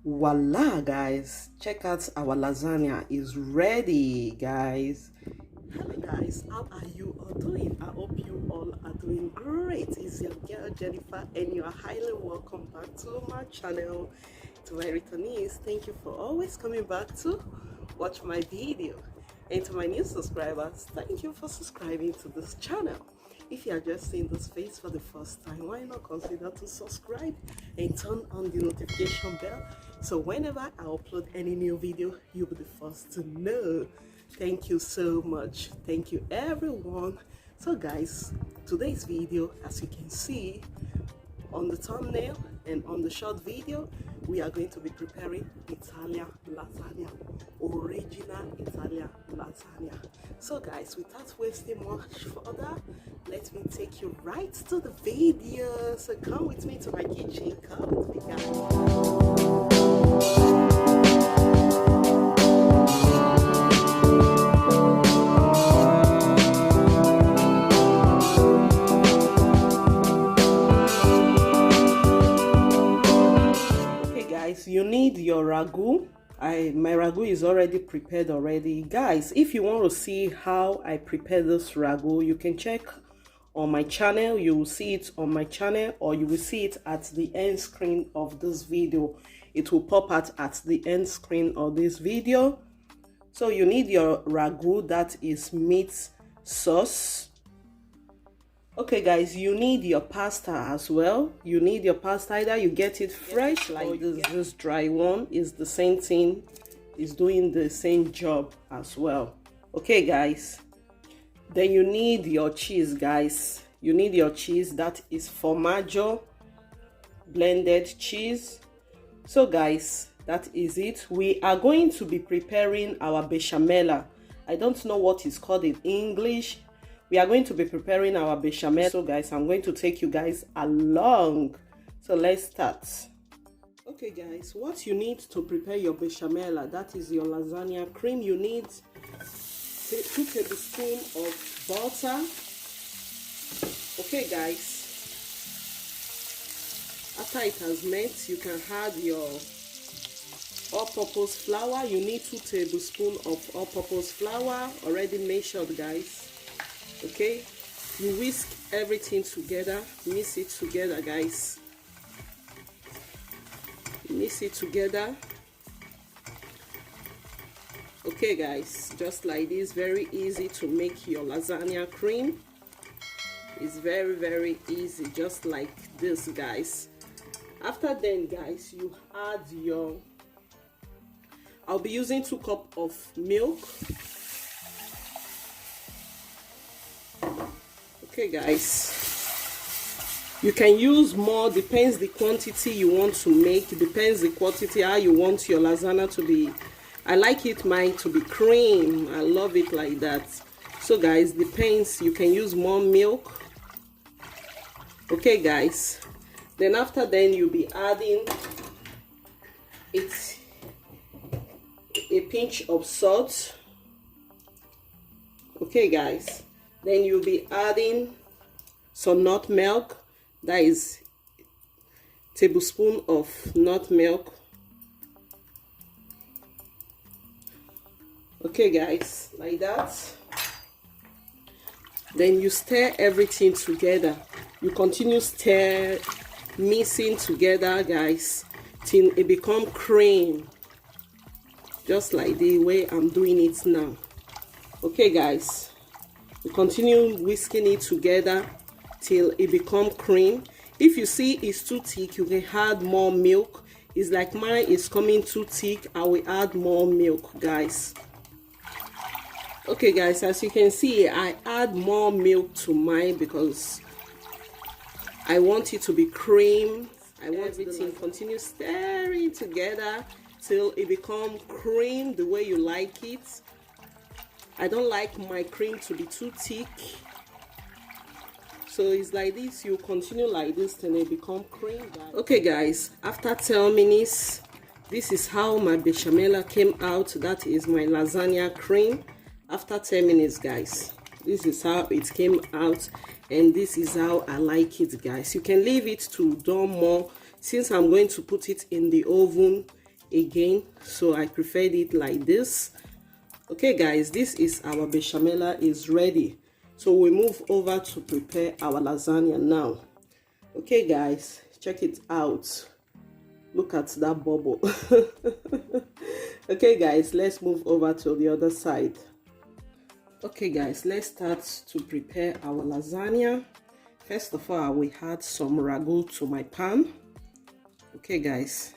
Voila, guys, check out our lasagna is ready, guys. Hello guys, how are you all doing? I hope you all are doing great. It's your girl Jennifer and you are highly welcome back to my channel. To my returnees, thank you for always coming back to watch my video, and to my new subscribers, thank you for subscribing to this channel. If you are just seeing this face for the first time, why not consider to subscribe and turn on the notification bell so whenever I upload any new video, you'll be the first to know. Thank you so much. Thank you everyone. So guys, today's video, as you can see on the thumbnail and on the short video, we are going to be preparing Italian lasagna, original Italian lasagna. So guys, without wasting much further, let me take you right to the video. So come with me to my kitchen. Come with me, guys. You need your ragu. My ragu is already prepared already. Guys, if you want to see how I prepare this ragu, you can check on my channel. You will see it on my channel, or you will see it at the end screen of this video. It will pop out at the end screen of this video. So you need your ragu, that is meat sauce. Okay guys, you need your pasta as well. You need your pasta, either you get it fresh like this dry one is the same thing, is doing the same job as well. Okay guys, then you need your cheese, guys. You need your cheese, that is formaggio blended cheese. So guys, that is it. We are going to be preparing our bechamel. I don't know what it's called in English. We are going to be preparing our bechamel. So guys, I'm going to take you guys along. So let's start. Okay guys, what you need to prepare your bechamel, that is your lasagna cream. You need 2 tablespoons of butter. Okay guys, after it has met, you can add your all-purpose flour. You need 2 tablespoons of all-purpose flour already measured, guys. Okay, you whisk everything together, mix it together, guys. Mix it together. Okay guys, just like this, very easy to make your lasagna cream. It's very easy, just like this, guys. After then, guys, you add your, I'll be using 2 cups of milk. Okay guys, you can use more, depends the quantity you want to make, depends the quantity how you want your lasagna to be. I like it mine to be cream. I love it like that. So guys, depends, you can use more milk. Okay guys, then after then you'll be adding a pinch of salt. Okay guys, then you'll be adding some nut milk, that is tablespoon of nut milk. Okay guys, like that. Then you stir everything together. You continue stir, mixing together, guys, till it become cream, just like the way I'm doing it now. Okay guys, you continue whisking it together till it become cream. If you see it's too thick, you can add more milk. It's like mine is coming too thick, I will add more milk, guys. Okay guys, as you can see, I add more milk to mine because I want it to be cream. I want everything continue stirring together till it become cream the way you like it. I don't like my cream to be too thick, so it's like this. You continue like this till it become cream, guys. Okay guys, after 10 minutes, this is how my bechamel came out. That is my lasagna cream after 10 minutes, guys. This is how it came out, and this is how I like it, guys. You can leave it to done more. Since I'm going to put it in the oven, again, so I preferred it like this. Okay guys, this is our bechamel is ready, so we move over to prepare our lasagna now. Okay guys, check it out, look at that bubble. Okay guys, let's move over to the other side. Okay guys, let's start to prepare our lasagna. First of all, I will add some ragu to my pan. Okay guys,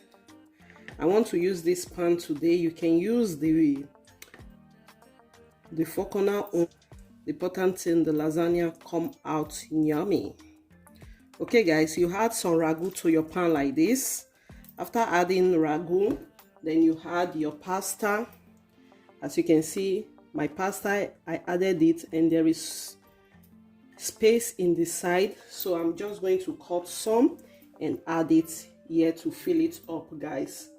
I want to use this pan today. You can use the four corner. The important thing, the lasagna come out yummy. Okay guys, you add some ragu to your pan like this. After adding ragu, then you add your pasta. As you can see, my pasta, I added it and there is space in the side, so I'm just going to cut some and add it here to fill it up guys.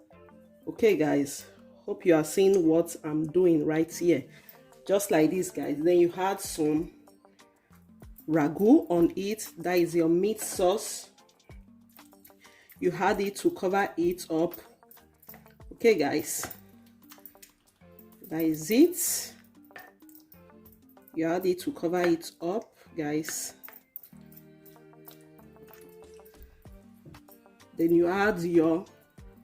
Okay guys, hope you are seeing what I'm doing right here, just like this guys. Then you add some ragu on it, that is your meat sauce. You add it to cover it up. Okay guys, that is it. You add it to cover it up guys. Then you add your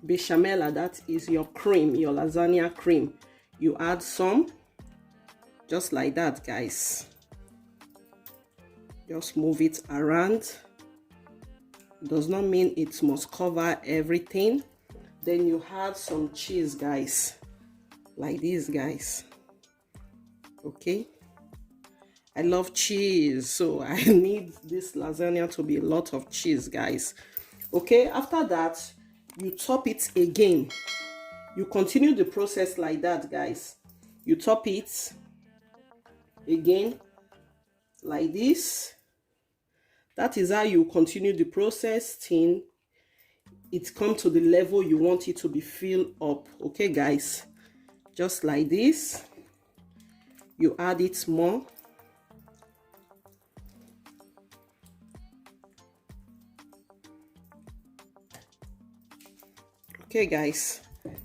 bechamel, that is your cream, your lasagna cream. You add some, just like that guys. Just move it around. Does not mean it must cover everything. Then you add some cheese guys, like this guys. Okay, I love cheese, so I need this lasagna to be a lot of cheese guys. Okay, after that you top it again. You continue the process like that guys. You top it again like this. That is how you continue the process till it comes to the level you want it to be filled up. Okay guys, just like this. You add it more. Okay guys,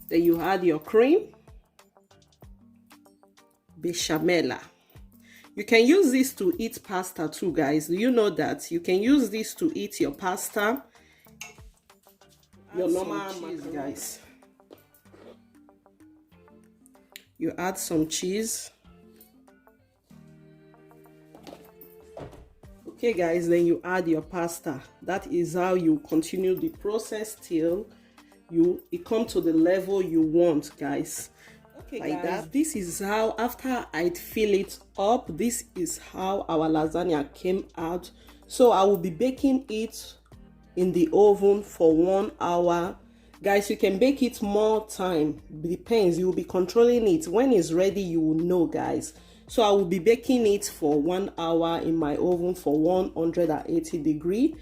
then you add your cream, bechamel. You can use this to eat pasta too guys. Do you know that you can use this to eat your pasta, your normal cheese guys? You add some cheese. Okay guys, then you add your pasta. That is how you continue the process till it comes to the level you want guys. Okay like guys, that. This is how, after I fill it up, this is how our lasagna came out. So I will be baking it in the oven for 1 hour guys. You can bake it more time, depends, you will be controlling it. When it's ready you will know guys. So I will be baking it for 1 hour in my oven for 180 degrees.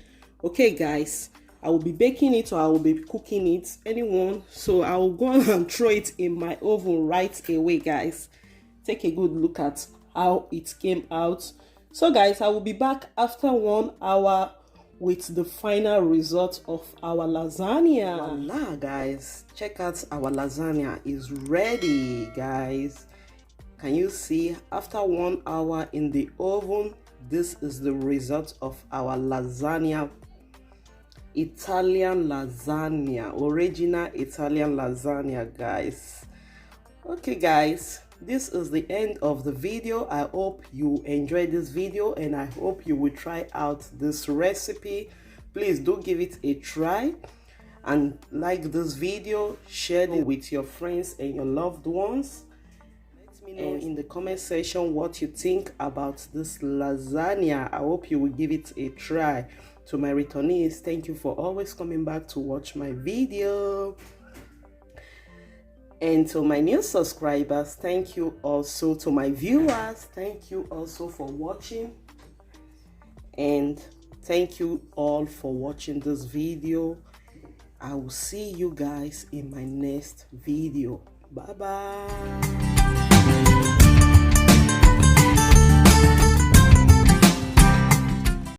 Okay guys, I will be baking it or I will be cooking it, anyone. So I will go and throw it in my oven right away guys. Take a good look at how it came out. So guys, I will be back after 1 hour with the final result of our lasagna. Voila guys, check out our lasagna is ready guys. Can you see, after 1 hour in the oven, this is the result of our lasagna. Italian lasagna, original Italian lasagna guys. Okay guys, this is the end of the video. I hope you enjoyed this video and I hope you will try out this recipe. Please do give it a try and like this video, share it with your friends and your loved ones. Let me know in the comment section what you think about this lasagna. I hope you will give it a try. To my returnees, thank you for always coming back to watch my video. And to my new subscribers, thank you also. To my viewers, thank you also for watching. And thank you all for watching this video. I will see you guys in my next video. Bye bye.